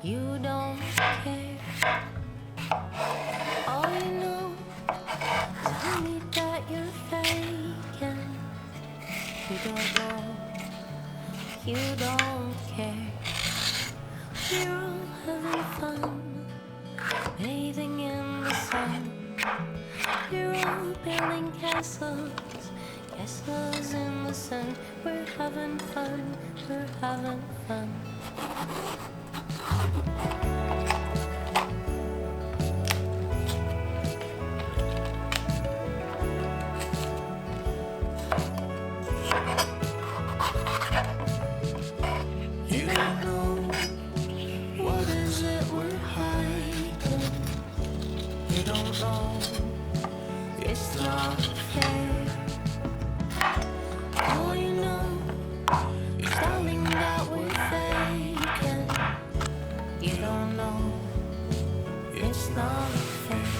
You don't care. All you know is only that you're faking. You don't know. You don't care. We're all having fun, bathing in the sun. We're all building castles, castles in the sun. We're having fun. We're having fun. You don't know what is it we're hiding. You don't know it's not fair. All you know is darling that we're faking. You don't know it's not fair.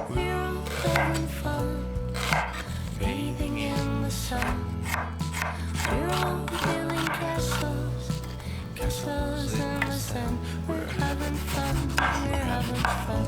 We're all having fun, bathing in the sun. We're all building castles, castles in the sun. We're having fun, we're having fun.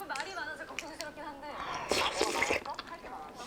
말이 많아서 걱정스럽긴 한데. 할게 많아서.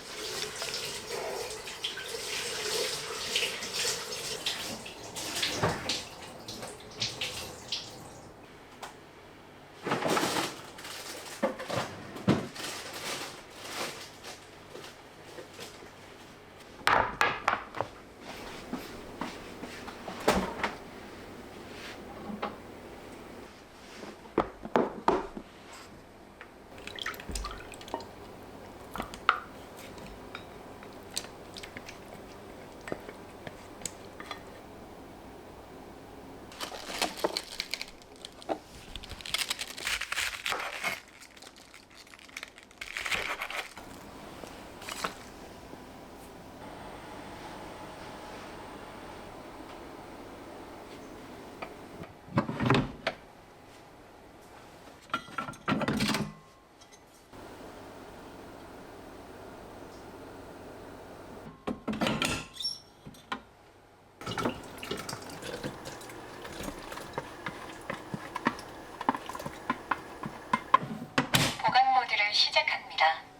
보관 모드를 시작합니다.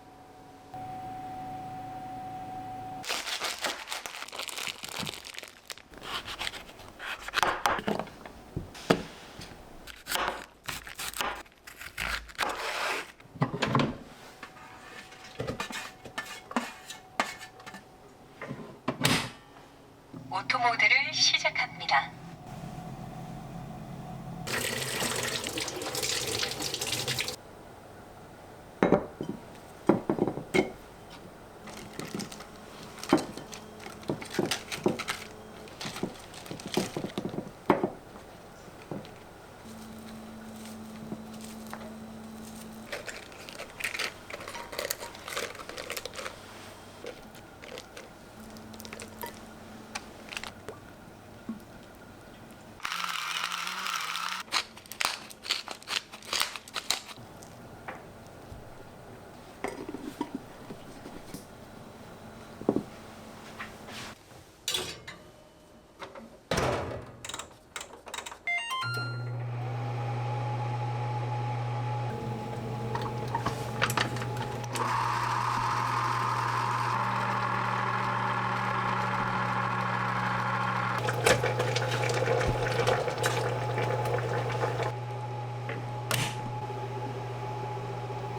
오토 모드를 시작합니다.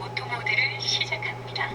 오토 모드를 시작합니다.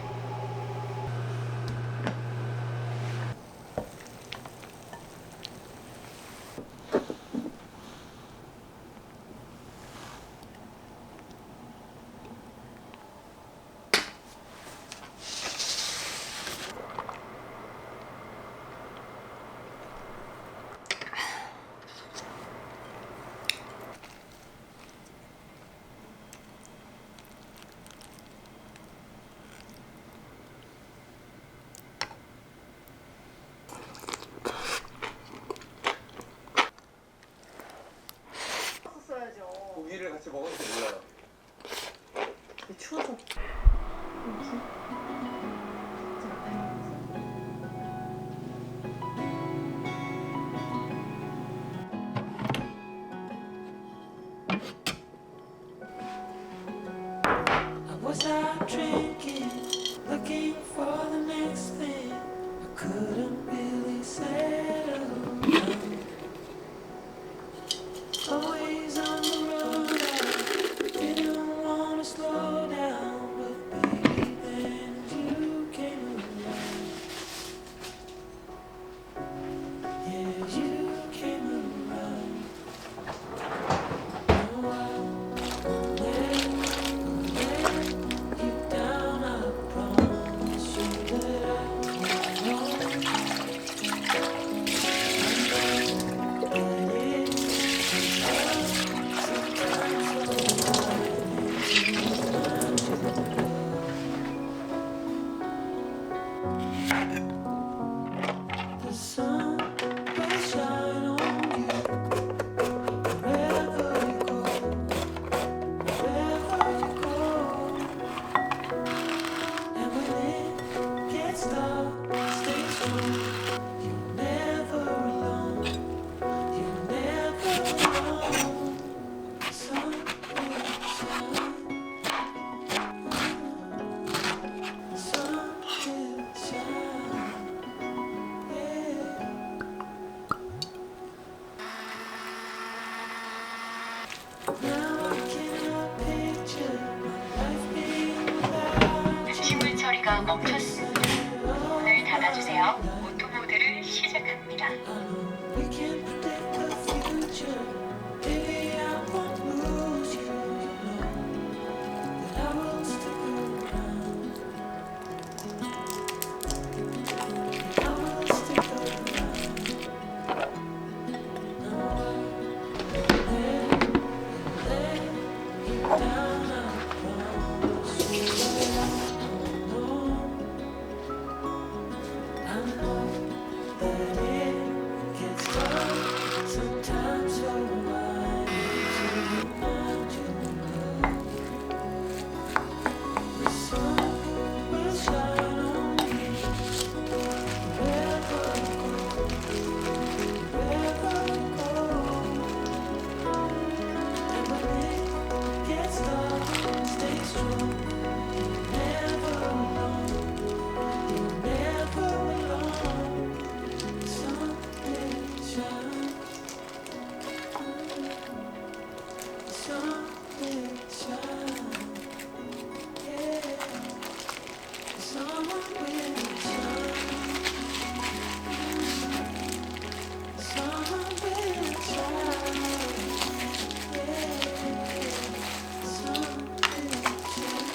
고기를 같이 먹어도 몰라요. 추워서 I was out drinking, looking for the next thing. I couldn't really settle down. Always on the road, I didn't wanna slow down, but baby, then Now I cannot picture my life being without 음식물 처리가 멈췄습니다. 문을 닫아주세요. 오토 모드를 시작합니다. We can't predict the future. Baby, I won't lose you. You know that I will stick around. I will stick around. No, I never let you down. I promise you. No, I know that it gets hard sometimes. So I need to remind you the sun will shine on me wherever I go, wherever I go. And when it gets dark, stay strong. You're never alone. You're never alone. The sun will shine. The sun will shine. Yeah. The sun will shine. The sun will shine. Yeah. The sun will shine.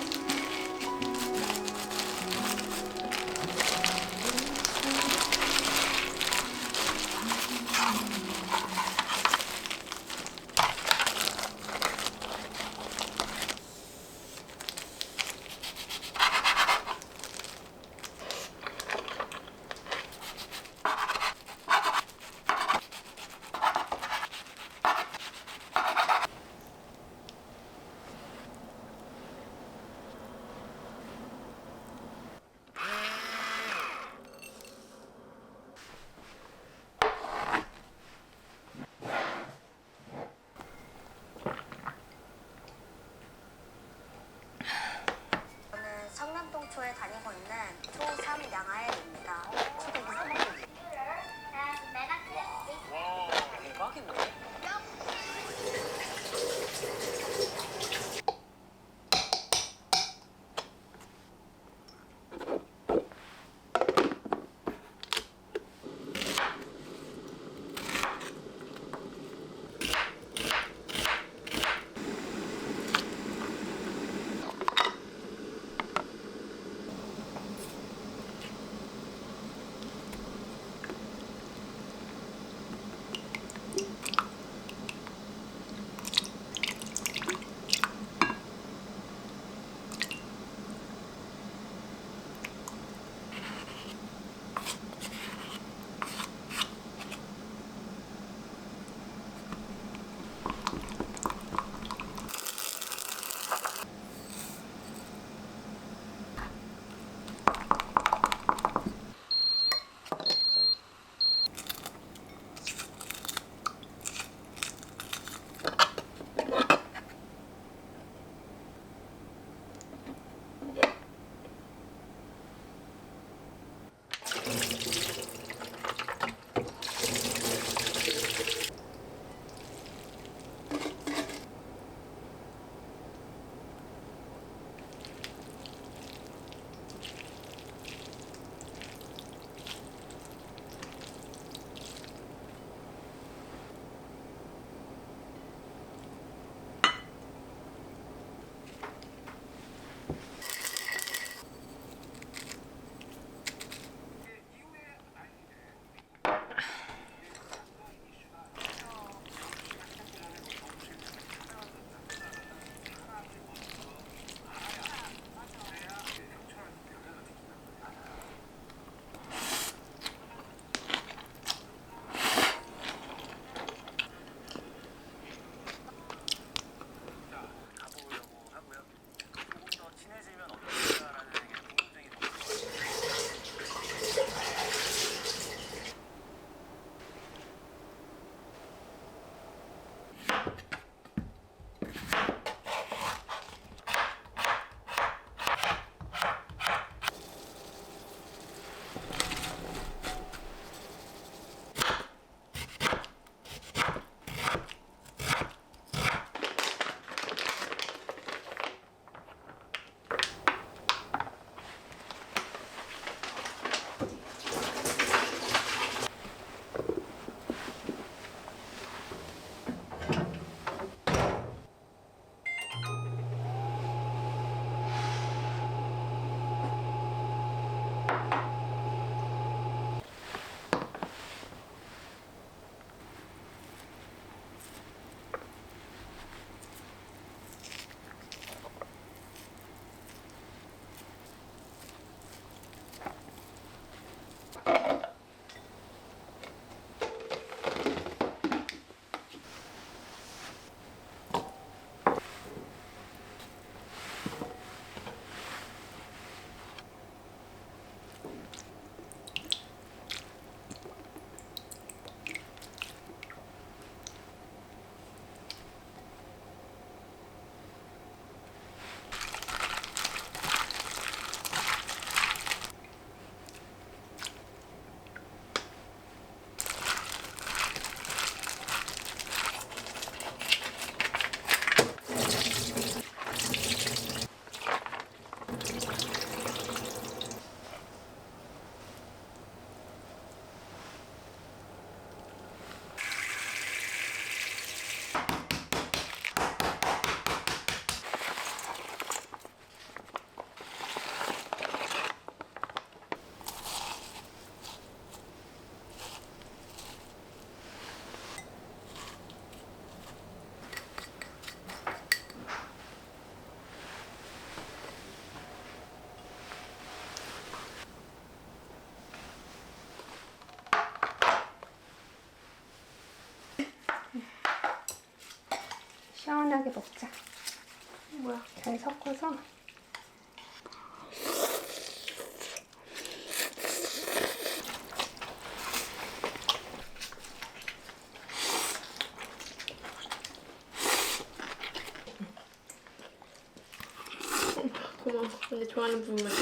저는 성남동초에 다니고 있는 초3 양아엘입니다. 초등부 3학년. 대박인데? 시원하게 먹자. 뭐야? 잘 섞어서. 고마워. 근데 좋아하는 부분만.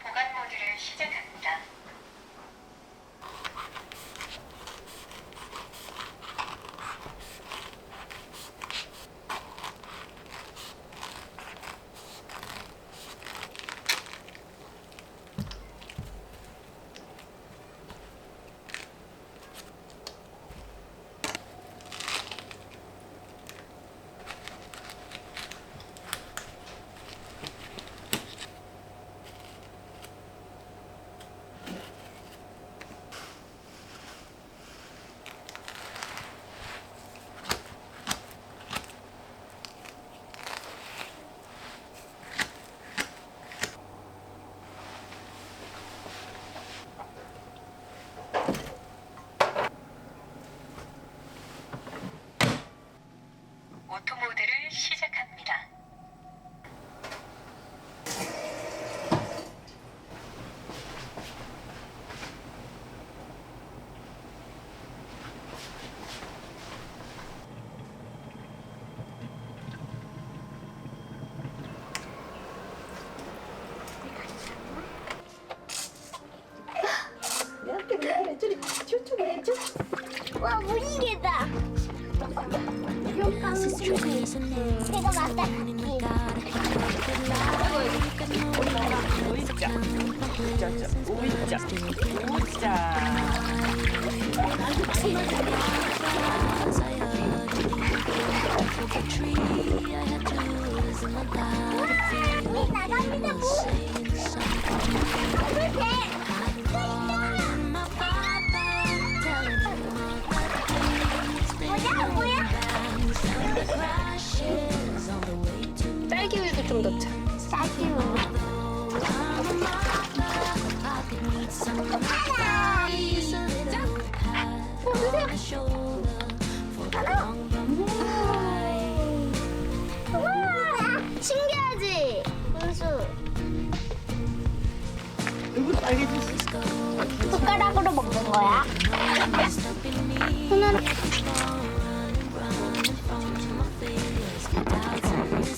보관 모드를 시작합니다. 오토 모드를 시작합니다. 와, 무리개다. 내가 맞다. 우리 나갑니다, 뭐. 뭐야? 딸기 우유도 좀 넣자. 딸기 우유. 우와, 신기하지? 분수. 숟가락으로 먹는 거야? 손으로.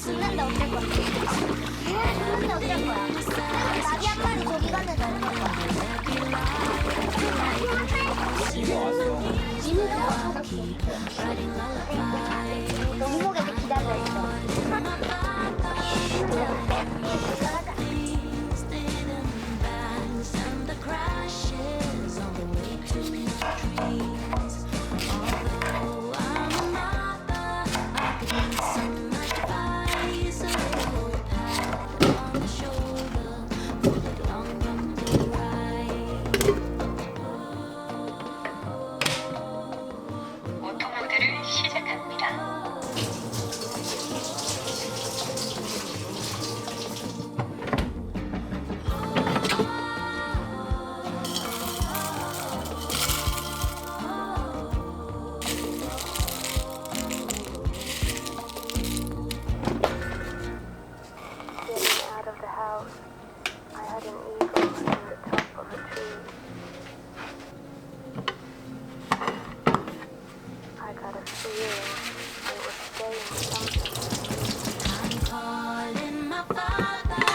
죽는데 어쩔 거야? 죽는데 어쩔 거야? 나비 한 마리 저기 갔는데 어쩔 거야? 너무 목에서 기다려 있어. 오토 모드를 시작합니다. Getting out of the house, I had an eagle in the top of a tree. I got a feeling it was saying something. Calling my father,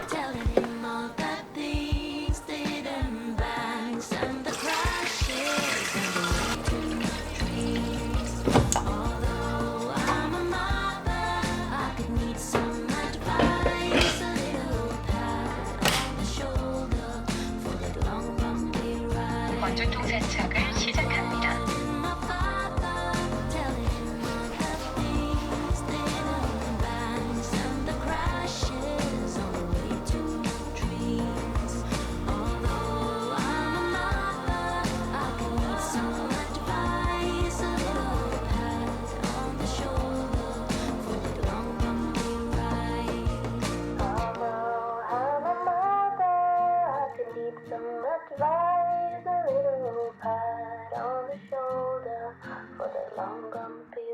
telling him all the things did and bangs and the crashes and the waiting trees. Although I'm a mother, I could need some advice, a little pat on the shoulder for the long bumpy ride. 원주통 세척을 시작합니다. My father, telling him all the things did and bangs and the crashes for the long gone period.